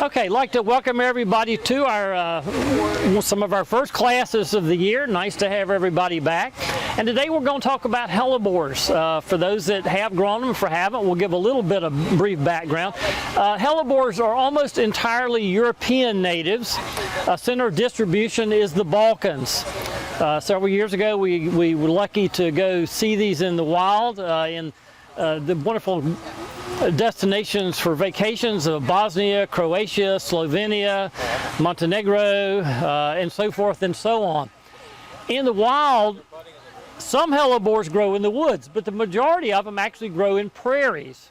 Okay, I'd like to welcome everybody to our some of our first classes of the year. Nice to have everybody back. And today we're going to talk about Hellebores. For those that have grown them, for haven't, we'll give a little bit of brief background. Hellebores are almost entirely European natives. Center of distribution is the Balkans. Several years ago, we were lucky to go see these in the wild in the wonderful destinations for vacations of Bosnia, Croatia, Slovenia, Montenegro, and so forth and so on. In the wild, some hellebores grow in the woods, but the majority of them actually grow in prairies.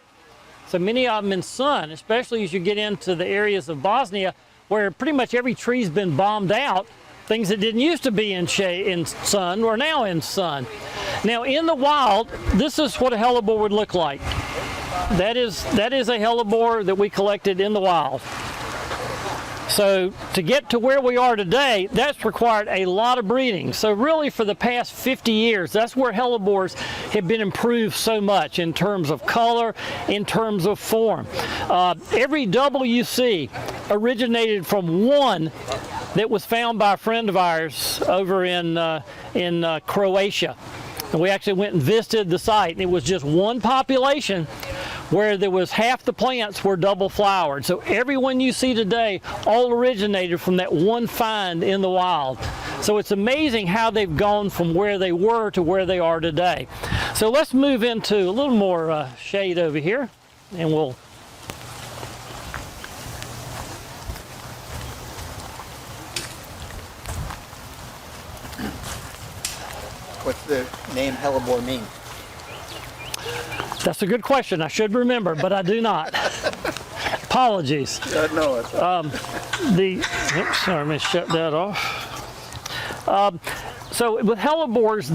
So many of them in sun, especially as you get into the areas of Bosnia where pretty much every tree's been bombed out. Things that didn't used to be in sun are now in sun. Now in the wild, this is what a hellebore would look like. That is a hellebore that we collected in the wild. So to get to where we are today, that's required a lot of breeding. So really for the past 50 years, that's where hellebores have been improved so much in terms of color, in terms of form. Every double you see originated from one that was found by a friend of ours over in Croatia. And we actually went and visited the site, and it was just one population where there was half the plants were double flowered. So every one you see today all originated from that one find in the wild. So it's amazing how they've gone from where they were to where they are today. So let's move into a little more shade over here, and we'll What's the name Hellebore mean? That's a good question. I should remember, but I do not. Apologies. No, it's oops, sorry, let me shut that off. So with hellebores,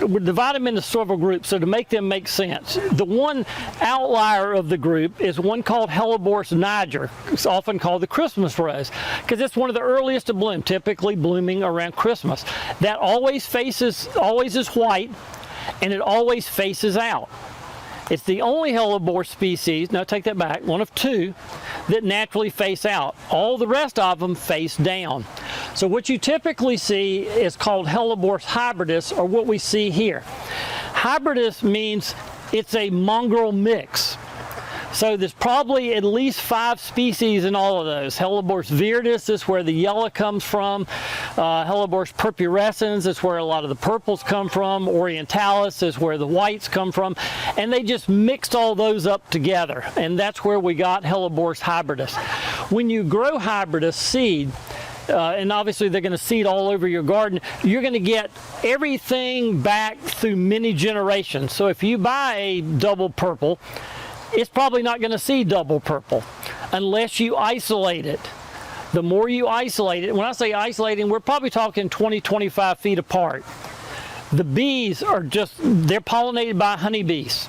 we divide them into several groups, so to make them make sense. The one outlier of the group is one called Helleborus Niger. It's often called the Christmas rose, because it's one of the earliest to bloom, typically blooming around Christmas. That always is white, and it always faces out. It's the only hellebore species, no, take that back, one of two, that naturally face out. All the rest of them face down. So what you typically see is called Helleborus hybridus, or what we see here. Hybridus means it's a mongrel mix. So there's probably at least 5 species in all of those. Helleborus viridis is where the yellow comes from. Helleborus purpurescens is where a lot of the purples come from. Orientalis is where the whites come from. And they just mixed all those up together. And that's where we got Helleborus hybridus. When you grow hybridus seed, and obviously they're going to seed all over your garden, you're going to get everything back through many generations. So if you buy a double purple, it's probably not going to see double purple unless you isolate it. The more you isolate it, when I say isolating, we're probably talking 20, 25 feet apart. The bees are they're pollinated by honeybees.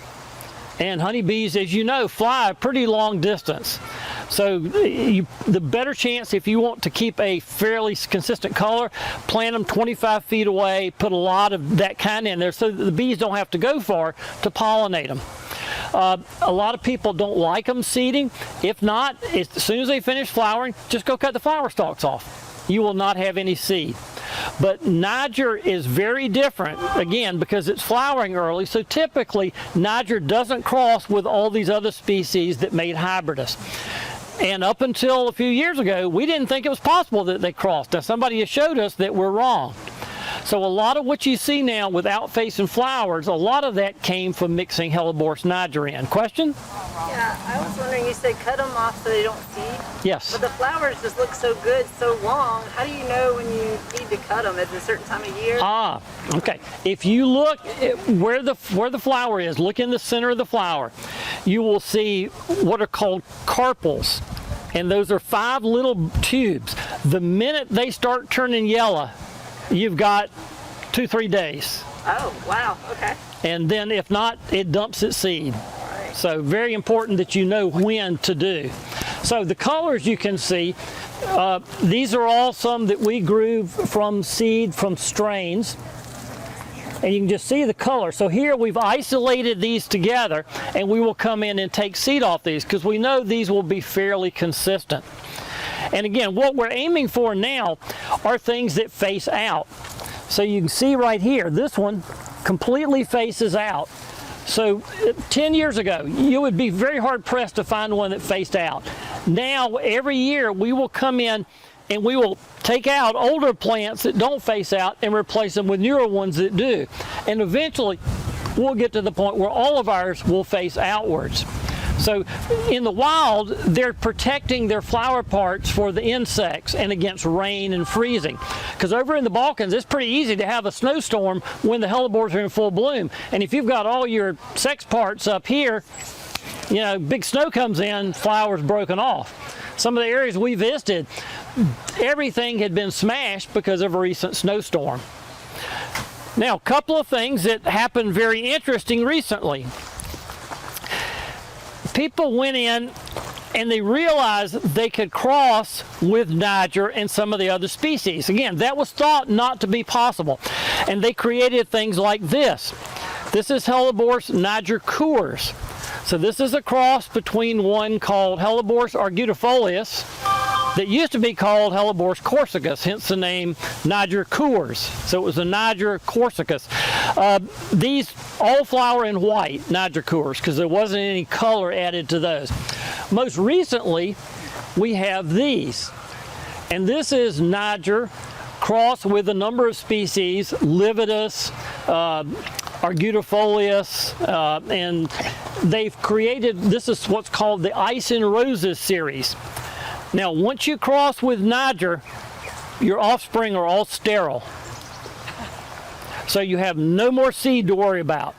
And honeybees, as you know, fly a pretty long distance. So the better chance, if you want to keep a fairly consistent color, plant them 25 feet away, put a lot of that kind in there so that the bees don't have to go far to pollinate them. A lot of people don't like them seeding. If not, as soon as they finish flowering, just go cut the flower stalks off. You will not have any seed. But Niger is very different, again, because it's flowering early, so typically Niger doesn't cross with all these other species that made hybridus. And up until a few years ago, we didn't think it was possible that they crossed. Now, somebody has showed us that we're wrong. So a lot of what you see now with outfacing flowers, a lot of that came from mixing Helleborus Niger in. Question? Yeah, I was wondering, you said cut them off so they don't seed? Yes. But the flowers just look so good, so long. How do you know when you need to cut them at a certain time of year? Ah, okay. If you look at where the flower is, look in the center of the flower, you will see what are called carpels. And those are 5 little tubes. The minute they start turning yellow, you've got 2-3 days. Oh, wow, okay. And then if not, it dumps its seed. Right. So very important that you know when to do. So the colors you can see, these are all some that we grew from seed from strains. And you can just see the color. So here we've isolated these together, and we will come in and take seed off these because we know these will be fairly consistent. And again, what we're aiming for now are things that face out. So you can see right here, this one completely faces out. So 10 years ago, you would be very hard pressed to find one that faced out. Now, every year, we will come in and we will take out older plants that don't face out and replace them with newer ones that do. And eventually, we'll get to the point where all of ours will face outwards. So in the wild, they're protecting their flower parts for the insects and against rain and freezing. Because over in the Balkans, it's pretty easy to have a snowstorm when the hellebores are in full bloom. And if you've got all your sex parts up here, you know, big snow comes in, flowers broken off. Some of the areas we visited, everything had been smashed because of a recent snowstorm. Now, a couple of things that happened very interesting recently. People went in and they realized they could cross with Niger and some of the other species. Again, that was thought not to be possible. And they created things like this. This is Helleborus Niger Coors. So this is a cross between one called Helleborus argutifolius that used to be called Helleborus corsicus, hence the name Niger Coors. So it was a Niger corsicus. These all flower in white, Niger Coors, because there wasn't any color added to those. Most recently, we have these. And this is Niger crossed with a number of species, Lividus, argutifolius, and they've created, this is what's called the Lenten Roses series. Now, once you cross with Niger, your offspring are all sterile. So you have no more seed to worry about.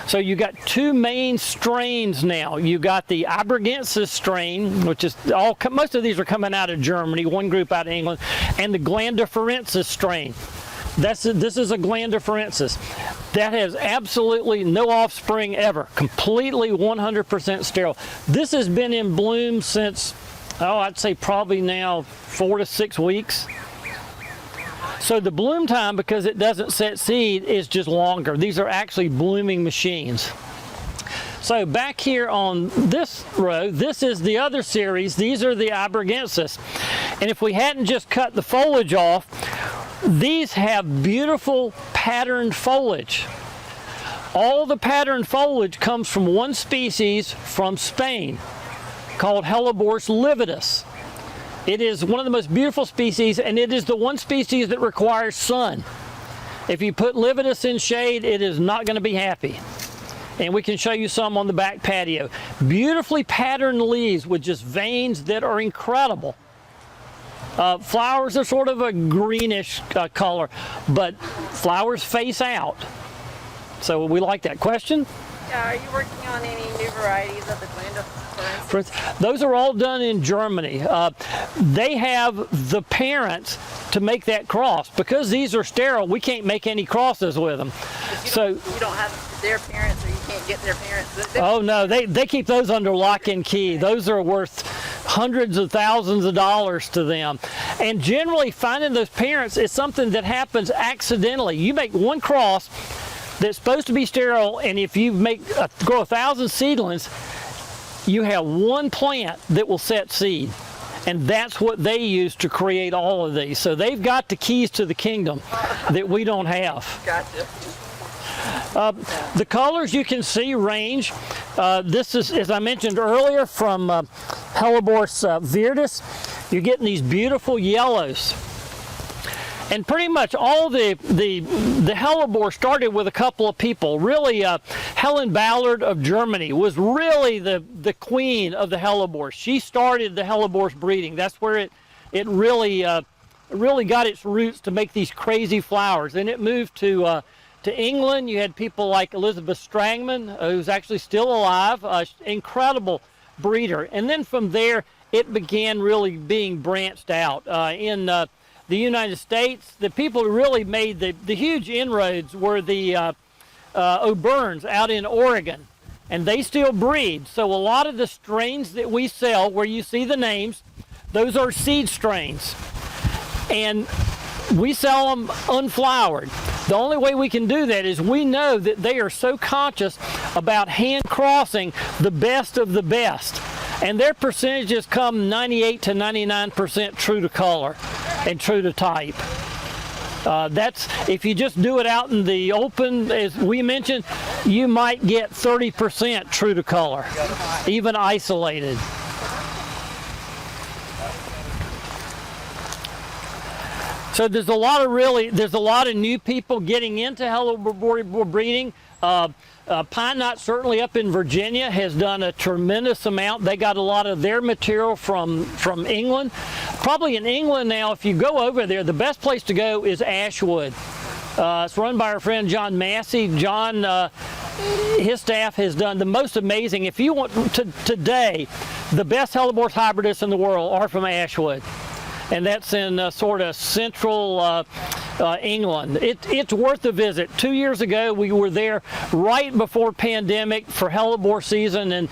So you got two main strains now. You got the Abergensis strain, which is most of these are coming out of Germany, one group out of England, and the Glandiferensis strain. This is a Glandiferensis. That has absolutely no offspring ever, completely 100% sterile. This has been in bloom since, I'd say probably now 4 to 6 weeks. So the bloom time, because it doesn't set seed, is just longer. These are actually blooming machines. So back here on this row, this is the other series. These are the Abergensis. And if we hadn't just cut the foliage off, these have beautiful patterned foliage. All the patterned foliage comes from one species from Spain called Helleborus Livid. It is one of the most beautiful species, and it is the one species that requires sun. If you put Lividus in shade, it is not going to be happy. And we can show you some on the back patio. Beautifully patterned leaves with just veins that are incredible. Flowers are sort of a greenish color, but flowers face out. So we like that. Question? Yeah, are you working on any new varieties of the Glandiferensis? Those are all done in Germany. They have the parents to make that cross. Because these are sterile, we can't make any crosses with them. You don't have their parents, or you can't get their parents? Oh no, they keep those under lock and key. Those are worth hundreds of thousands of dollars to them. And generally finding those parents is something that happens accidentally. You make one cross that's supposed to be sterile, and if you grow 1,000 seedlings, you have one plant that will set seed. And that's what they use to create all of these. So they've got the keys to the kingdom that we don't have. Gotcha. The colors you can see range. This is, as I mentioned earlier, from Helleborus Viridis. You're getting these beautiful yellows. And pretty much all the Hellebore started with a couple of people. Really, Helen Ballard of Germany was really the queen of the Hellebore. She started the Hellebores breeding. That's where it really got its roots to make these crazy flowers. And it moved to England. You had people like Elizabeth Strangman, who's actually still alive, incredible breeder. And then from there, it began really being branched out. In the United States, the people who really made the huge inroads were the O'Byrnes out in Oregon, and they still breed. So a lot of the strains that we sell, where you see the names, those are seed strains, and we sell them unflowered. The only way we can do that is we know that they are so conscious about hand crossing the best of the best. and their percentages come 98 to 99% true to color and true to type. That's, if you just do it out in the open, as we mentioned, you might get 30% true to color, even isolated. So there's a lot of new people getting into Hellebore breeding. Pine Knot, certainly up in Virginia, has done a tremendous amount. They got a lot of their material from England. Probably in England now, if you go over there, the best place to go is Ashwood. It's run by our friend John Massey. John, his staff has done the most amazing. If you want today, the best Helleborus hybridists in the world are from Ashwood. And that's in sort of central England. It's worth a visit. 2 years ago, we were there right before pandemic for Hellebore season, and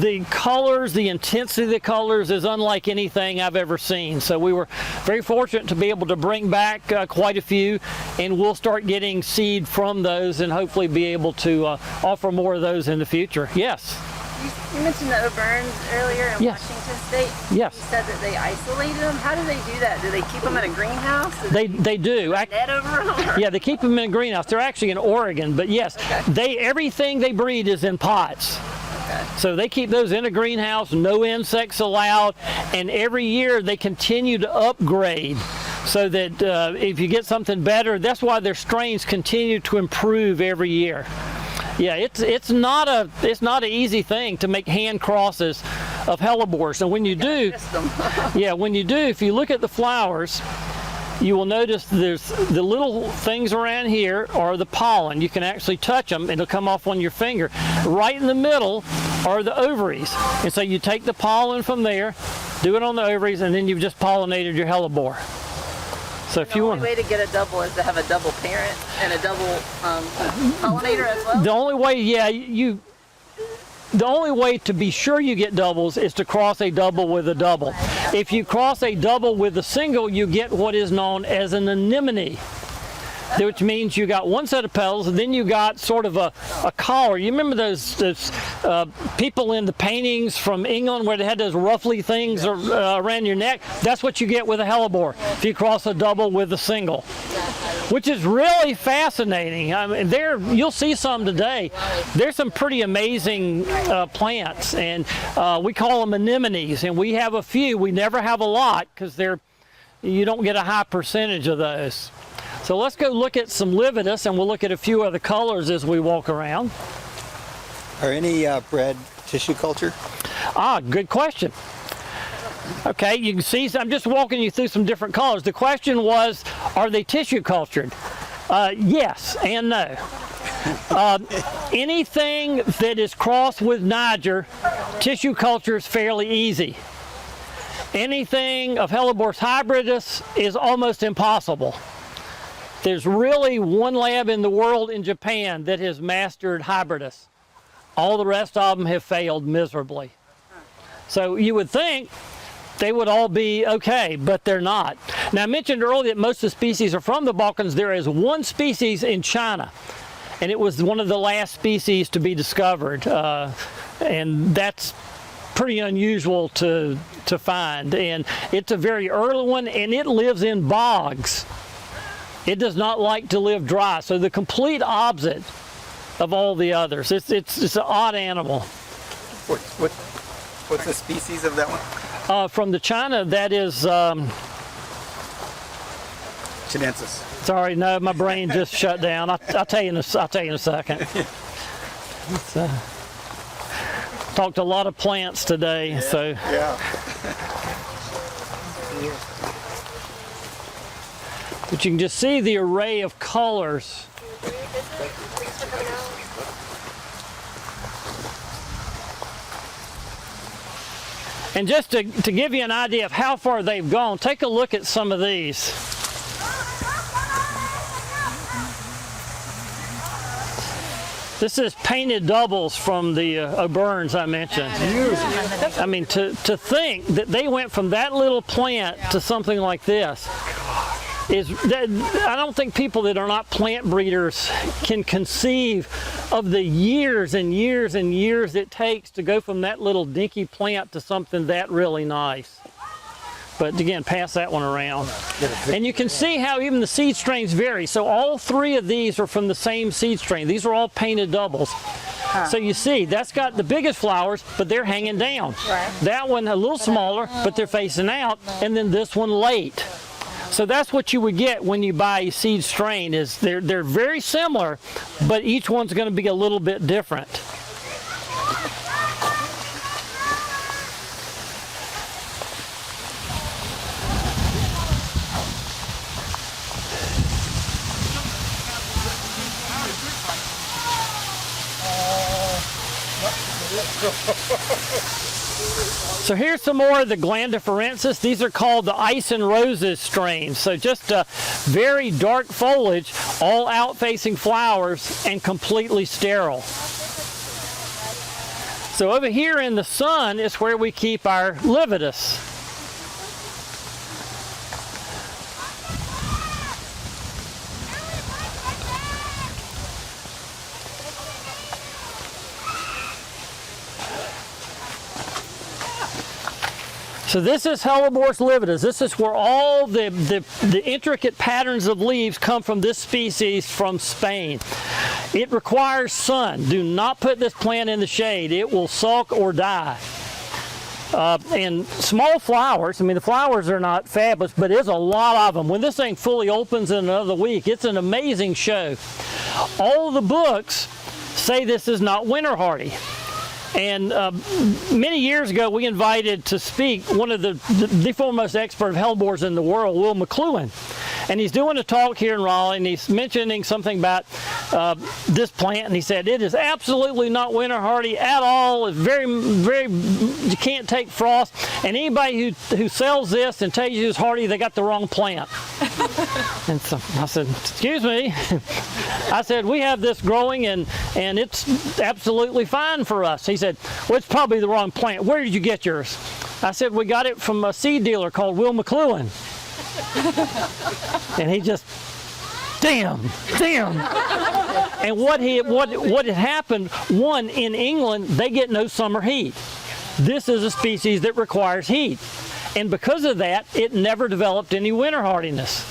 the colors, the intensity of the colors is unlike anything I've ever seen. So we were very fortunate to be able to bring back quite a few, and we'll start getting seed from those and hopefully be able to offer more of those in the future. Yes? You mentioned the Auburns earlier in Yes. Washington State. Yes. You said that they isolated them. How do they do that? Do they keep them in a greenhouse? They do. Net over them? Yeah, they keep them in a greenhouse. They're actually in Oregon, but yes, everything they breed is in pots. So they keep those in a greenhouse, no insects allowed, and every year they continue to upgrade so that if you get something better, that's why their strains continue to improve every year. Yeah, it's not an easy thing to make hand crosses of Hellebores. And when you do, if you look at the flowers, you will notice there's the little things around here are the pollen. You can actually touch them and it'll come off on your finger. Right in the middle are the ovaries. And so you take the pollen from there, do it on the ovaries, and then you've just pollinated your Hellebore. So if you want, the only way to get a double is to have a double parent and a double pollinator as well? the only way, the only way to be sure you get doubles is to cross a double with a double. If you cross a double with a single, you get what is known as an anemone, which means you got one set of petals and then you got sort of a collar. You remember those people in the paintings from England where they had those ruffly things around your neck? That's what you get with a Hellebore if you cross a double with a single, which is really fascinating. I mean, you'll see some today. There's some pretty amazing plants, and we call them anemones, and we have a few. We never have a lot because you don't get a high percentage of those. So let's go look at some Lividus, and we'll look at a few other colors as we walk around. Are any bred tissue culture? Good question. Okay, you can see, I'm just walking you through some different colors. The question was, are they tissue cultured? Yes and no. Anything that is crossed with Niger, tissue culture is fairly easy. Anything of Helleborus hybridus is almost impossible. There's really one lab in the world in Japan that has mastered hybridus. All the rest of them have failed miserably. So you would think they would all be okay, but they're not. Now, I mentioned earlier that most of the species are from the Balkans. There is one species in China, and it was one of the last species to be discovered. And that's pretty unusual to find. And it's a very early one, and it lives in bogs. It does not like to live dry, so the complete opposite of all the others. It's an odd animal. What's the species of that one? From the China, that is Chinensis. sorry, no, my brain just shut down. I'll tell you in a second. Talked a lot of plants today, so. Yeah. But you can just see the array of colors. And just to give you an idea of how far they've gone, take a look at some of these. This is painted doubles from the Auburns I mentioned. I mean, to think that they went from that little plant to something like this. is that I don't think people that are not plant breeders can conceive of the years and years and years it takes to go from that little dinky plant to something that really nice. But again, pass that one around. And you can see how even the seed strains vary. So all 3 of these are from the same seed strain. These are all painted doubles. So you see, that's got the biggest flowers, but they're hanging down. Right. That one a little smaller, but they're facing out, and then this one late. So that's what you would get when you buy a seed strain, is they're very similar, but each one's going to be a little bit different. So here's some more of the glandiferensis. These are called the Ice and Roses strains. So just very dark foliage, all out-facing flowers, and completely sterile. So over here in the sun is where we keep our Lividus. So this is Helleborus Livid. This is where all the intricate patterns of leaves come from, this species from Spain. It requires sun. Do not put this plant in the shade. It will sulk or die. And small flowers, I mean, the flowers are not fabulous, but there's a lot of them. When this thing fully opens in another week, it's an amazing show. All the books say this is not winter hardy. And many years ago, we invited to speak one of the foremost expert of Hellebores in the world, Will McLuhan. And he's doing a talk here in Raleigh, and he's mentioning something about this plant, and he said, it is absolutely not winter hardy at all. It's very, very, you can't take frost. And anybody who sells this and tells you it's hardy, they got the wrong plant. And so I said, excuse me. I said, we have this growing, and it's absolutely fine for us. He said, well, it's probably the wrong plant. Where did you get yours? I said, we got it from a seed dealer called Will McLuhan. And he just, damn. And what had happened, one, in England, they get no summer heat. This is a species that requires heat. And because of that, it never developed any winter hardiness.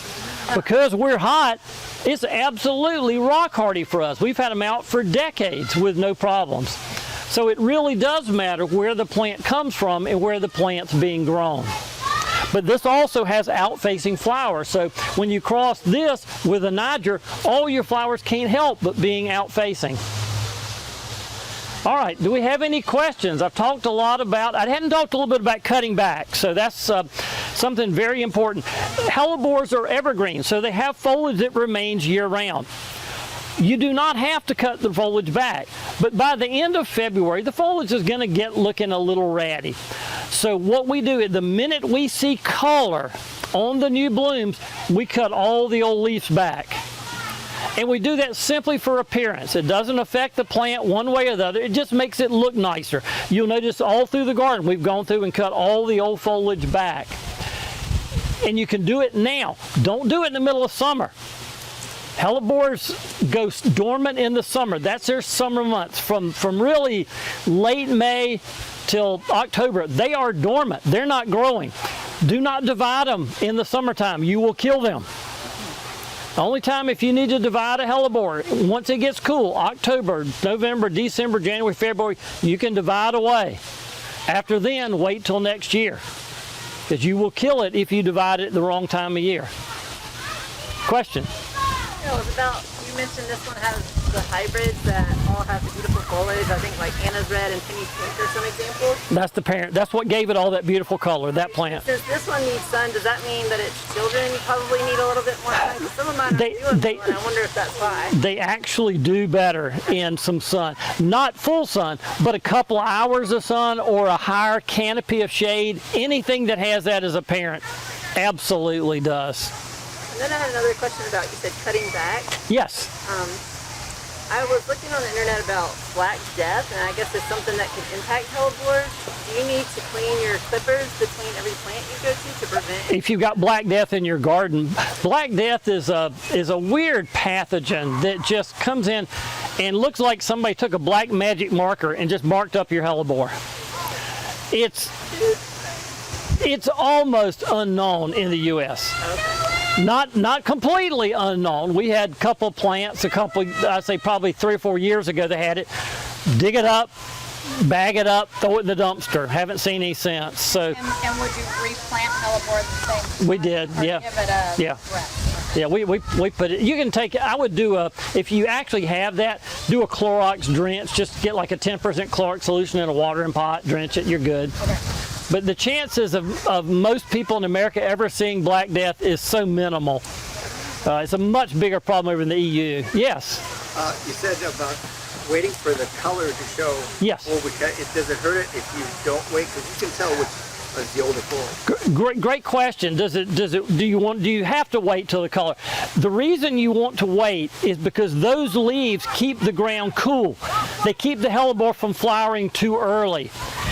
Because we're hot, it's absolutely rock hardy for us. We've had them out for decades with no problems. So it really does matter where the plant comes from and where the plant's being grown. But this also has out-facing flowers. So when you cross this with a Niger, all your flowers can't help but being out-facing. All right, do we have any questions? I've talked a lot about, I hadn't talked a little bit about cutting back, so that's something very important. Hellebores are evergreen, so they have foliage that remains year-round. You do not have to cut the foliage back, but by the end of February, the foliage is going to get looking a little ratty. So what we do is the minute we see color on the new blooms, we cut all the old leaves back. And we do that simply for appearance. It doesn't affect the plant one way or the other. It just makes it look nicer. You'll notice all through the garden, we've gone through and cut all the old foliage back. And you can do it now. Don't do it in the middle of summer. Hellebores go dormant in the summer. That's their summer months. From really late May till October, they are dormant. They're not growing. Do not divide them in the summertime. You will kill them. The only time if you need to divide a hellebore, once it gets cool, October, November, December, January, February, you can divide away. After then, wait till next year, because you will kill it if you divide it the wrong time of year. Question? No, it was about, you mentioned this one has the hybrids that all have the beautiful foliage. I think like Anna's Red and Penny's Pink are some examples. That's the parent. That's what gave it all that beautiful color, that plant. Since this one needs sun, does that mean that its children probably need a little bit more sun? Because some of mine are doing sun, and I wonder if that's why. They actually do better in some sun. Not full sun, but a couple of hours of sun or a higher canopy of shade. Anything that has that as a parent absolutely does. And then I had another question about, you said cutting back. Yes. I was looking on the internet about Black Death, and I guess it's something that can impact hellebores. Do you need to clean your clippers between every plant you go to prevent? If you've got Black Death in your garden, Black Death is a weird pathogen that just comes in and looks like somebody took a black magic marker and just marked up your hellebore. It's almost unknown in the U.S. Okay. Not completely unknown. We had a couple plants, I'd say probably 3 or 4 years ago that had it. Dig it up, bag it up, throw it in the dumpster. Haven't seen any since. So. And would you replant hellebore the same? We did, yeah. Give it a yeah. rest. Yeah, we put it. You can take it. I would do if you actually have that, do a Clorox drench. Just get like a 10% Clorox solution in a watering pot, drench it. You're good. Okay. But the chances of most people in America ever seeing Black Death is so minimal. It's a much bigger problem over in the EU. Yes. You said about waiting for the color to show. Yes. Does it hurt it if you don't wait? Because you can tell which is the older full. Great question. Do you have to wait till the color? The reason you want to wait is because those leaves keep the ground cool. They keep the hellebore from flowering too early.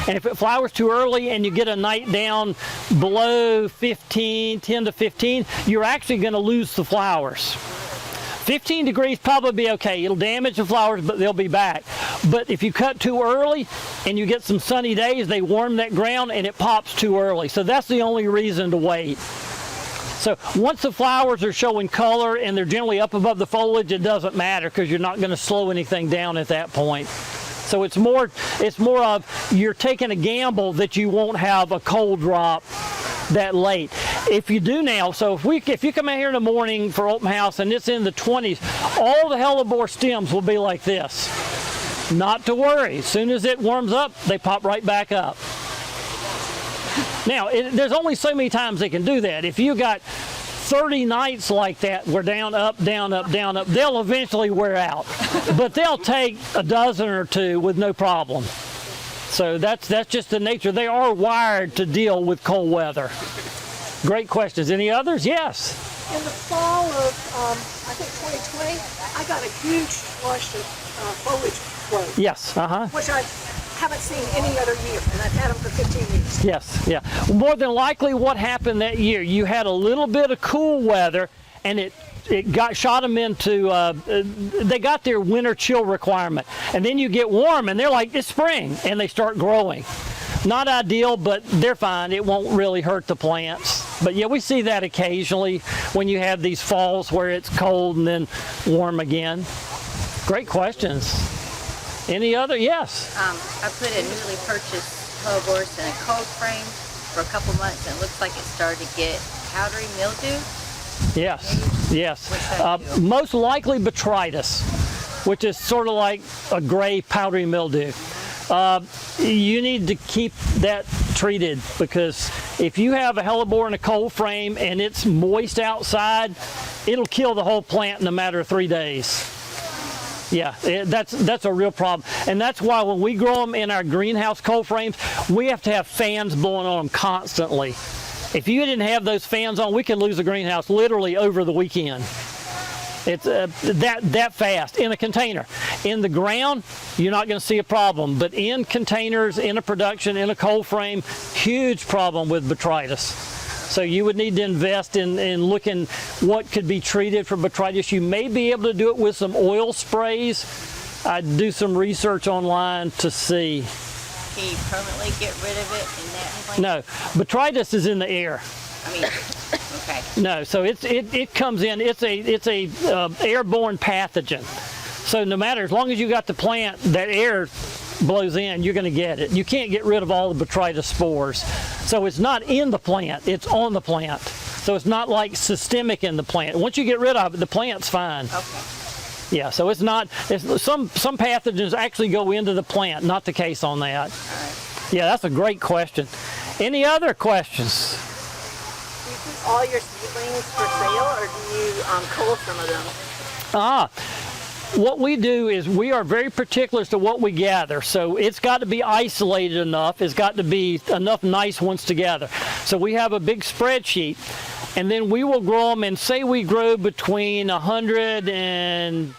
And if it flowers too early and you get a night down below 10 to 15, you're actually going to lose the flowers. 15 degrees probably be okay. It'll damage the flowers, but they'll be back. But if you cut too early and you get some sunny days, they warm that ground and it pops too early. So that's the only reason to wait. So once the flowers are showing color and they're generally up above the foliage, it doesn't matter because you're not going to slow anything down at that point. So it's more of you're taking a gamble that you won't have a cold drop that late. If you do now, so if you come out here in the morning for open house and it's in the 20s, all the hellebore stems will be like this. Not to worry. As soon as it warms up, they pop right back up. Now, there's only so many times they can do that. If you got 30 nights like that, we're down, up, down, up, down, up, they'll eventually wear out. But they'll take a dozen or two with no problem. So that's just the nature. They are wired to deal with cold weather. Great questions. Any others? Yes. In the fall of, I think 2020, I got a huge flush of foliage growth. Yes. Which I haven't seen any other year, and I've had them for 15 years. Yes. Yeah. More than likely, what happened that year? You had a little bit of cool weather, and it shot them into. They got their winter chill requirement, and then you get warm, and they're like, it's spring, and they start growing. Not ideal, but they're fine. It won't really hurt the plants. But yeah, we see that occasionally when you have these falls where it's cold and then warm again. Great questions. Any other? Yes. I put a newly purchased Helleborus in a cold frame for a couple months, and it looks like it started to get powdery mildew. Yes, yes. Most likely Botrytis, which is sort of like a gray powdery mildew. You need to keep that treated because if you have a hellebore in a cold frame and it's moist outside, it'll kill the whole plant in a matter of 3 days. Yeah, that's a real problem. And that's why when we grow them in our greenhouse cold frames, we have to have fans blowing on them constantly. If you didn't have those fans on, we could lose the greenhouse literally over the weekend. It's that fast in a container. In the ground, you're not going to see a problem, but in containers, in a production, in a cold frame, huge problem with Botrytis. So you would need to invest in looking what could be treated for Botrytis. You may be able to do it with some oil sprays. I'd do some research online to see. Can you permanently get rid of it in that plant? No, Botrytis is in the air. I mean, okay. No, so it comes in. It's a airborne pathogen. So no matter, as long as you got the plant, that air blows in, you're going to get it. You can't get rid of all the Botrytis spores. So it's not in the plant, it's on the plant. So it's not like systemic in the plant. Once you get rid of it, the plant's fine. Okay. Yeah, so some pathogens actually go into the plant, not the case on that. All right. Yeah, that's a great question. Any other questions? Do you keep all your seedlings for sale, or do you cull some of them? What we do is we are very particular as to what we gather. So it's got to be isolated enough. It's got to be enough nice ones together. So we have a big spreadsheet, and then we will grow them, and say we grow between 100 and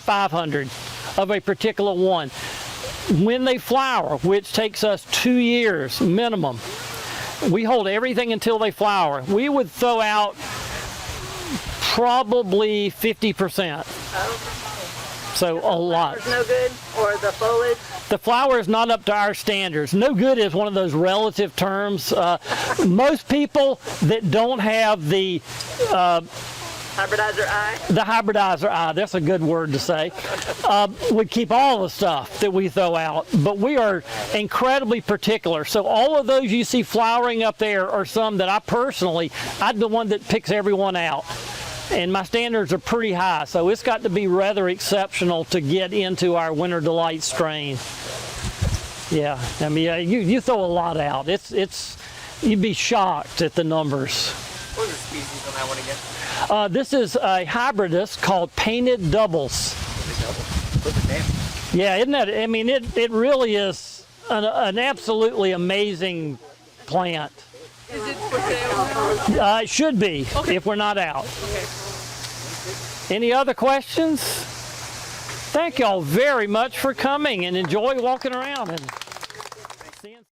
500 of a particular one. When they flower, which takes us 2 years minimum, we hold everything until they flower. We would throw out probably 50%. So a lot. It's no good, or the foliage? The flower is not up to our standards. No good is one of those relative terms. Most people that don't have the Hybridizer eye? the hybridizer eye, that's a good word to say, would keep all the stuff that we throw out. But we are incredibly particular. So all of those you see flowering up there are some that I'm the one that picks everyone out. And my standards are pretty high, so it's got to be rather exceptional to get into our Winter Delight strain. Yeah, I mean, you throw a lot out. You'd be shocked at the numbers. What was the species on that one again? This is a hybridus called Painted Doubles. Perfect name. Yeah, isn't that? I mean, it really is an absolutely amazing plant. Is it for sale now? It should be, if we're not out. Okay. Any other questions? Thank y'all very much for coming, and enjoy walking around and seeing.